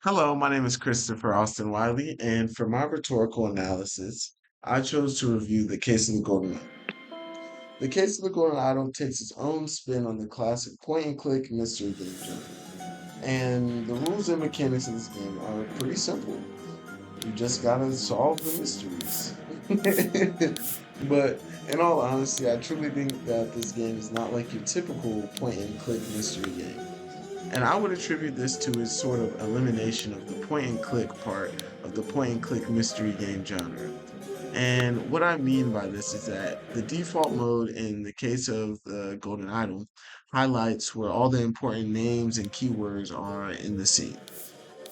Hello, my name is Christopher Austin Wiley, and for my rhetorical analysis, I chose to review The Case of the Golden Idol. The Case of the Golden Idol takes its own spin on the classic point and click mystery game genre. And the rules and mechanics of this game are pretty simple. You just gotta solve the mysteries. But in all honesty, I truly think that this game is not like your typical point and click mystery game. And I would attribute this to its sort of elimination of the point and click part of the point and click mystery game genre. And what I mean by this is that the default mode in the case of the Golden Idol highlights where all the important names and keywords are in the scene.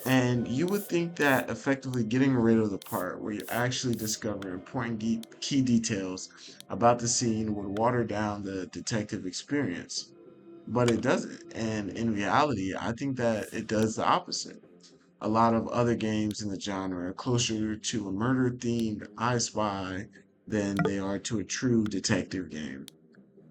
And you would think that effectively getting rid of the part where you actually discover important key details about the scene would water down the detective experience, but it doesn't. And in reality, I think that it does the opposite. A lot of other games in the genre are closer to a murder themed I Spy than they are to a true detective game.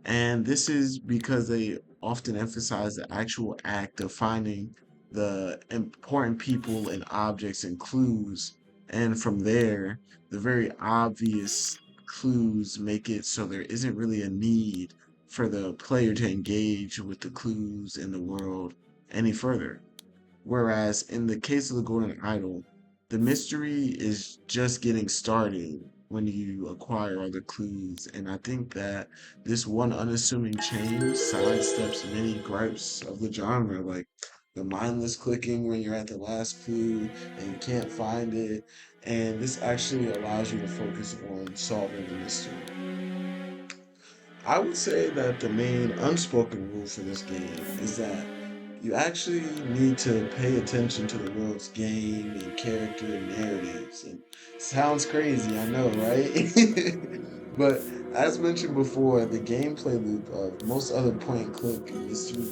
And this is because they often emphasize the actual act of finding the important people and objects and clues. And from there, the very obvious clues make it so there isn't really a need for the player to engage with the clues in the world any further. Whereas in the case of the Golden Idol, the mystery is just getting started when you acquire all the clues. And I think that this one unassuming change sidesteps many gripes of the genre, like the mindless clicking when you're at the last clue and you can't find it. And this actually allows you to focus on solving the mystery. I would say that the main unspoken rule for this game is that you actually need to pay attention to the world's game and character and narratives. And sounds crazy, I know, right? But as mentioned before, the gameplay loop of most other point and click mystery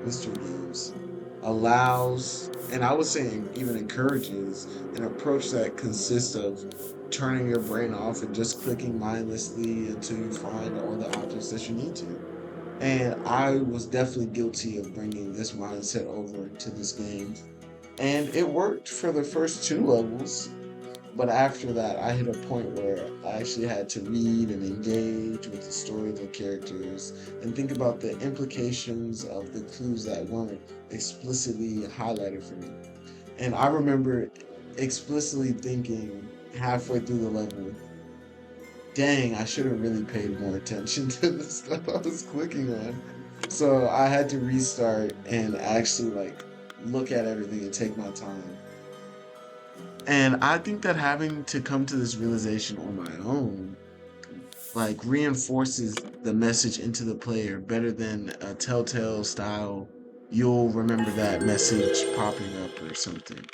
games allows, and I would say even encourages, an approach that consists of turning your brain off and just clicking mindlessly until you find all the objects that you need to. And I was definitely guilty of bringing this mindset over into this game. And it worked for the first two levels, but after that, I hit a point where I actually had to read and engage with the story of the characters and think about the implications of the clues that weren't explicitly highlighted for me. And I remember explicitly thinking halfway through the level, dang, I should have really paid more attention to the stuff I was clicking on. So I had to restart and actually like look at everything and take my time. And I think that having to come to this realization on my own like reinforces the message into the player better than a telltale style you'll remember that message popping up or something.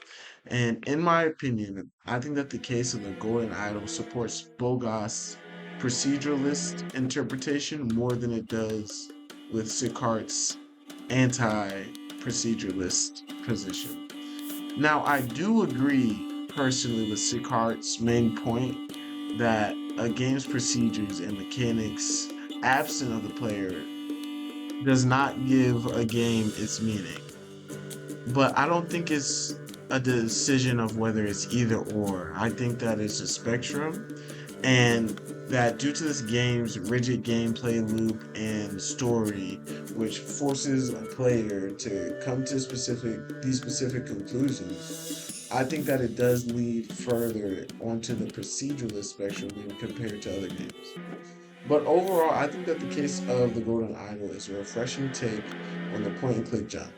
And in my opinion, I think that the case of the Golden Idol supports Bogas proceduralist interpretation more than it does with Sikart's anti-proceduralist position. Now, I do agree personally with Sikart's main point that a game's procedures and mechanics, absent of the player, does not give a game its meaning. But I don't think it's a decision of whether it's either or. I think that it's a spectrum, and that due to this game's rigid gameplay loop and story, which forces a player to come to these specific conclusions, I think that it does lead further onto the proceduralist spectrum when compared to other games. But overall, I think that the case of the Golden Idol is a refreshing take on the point and click genre.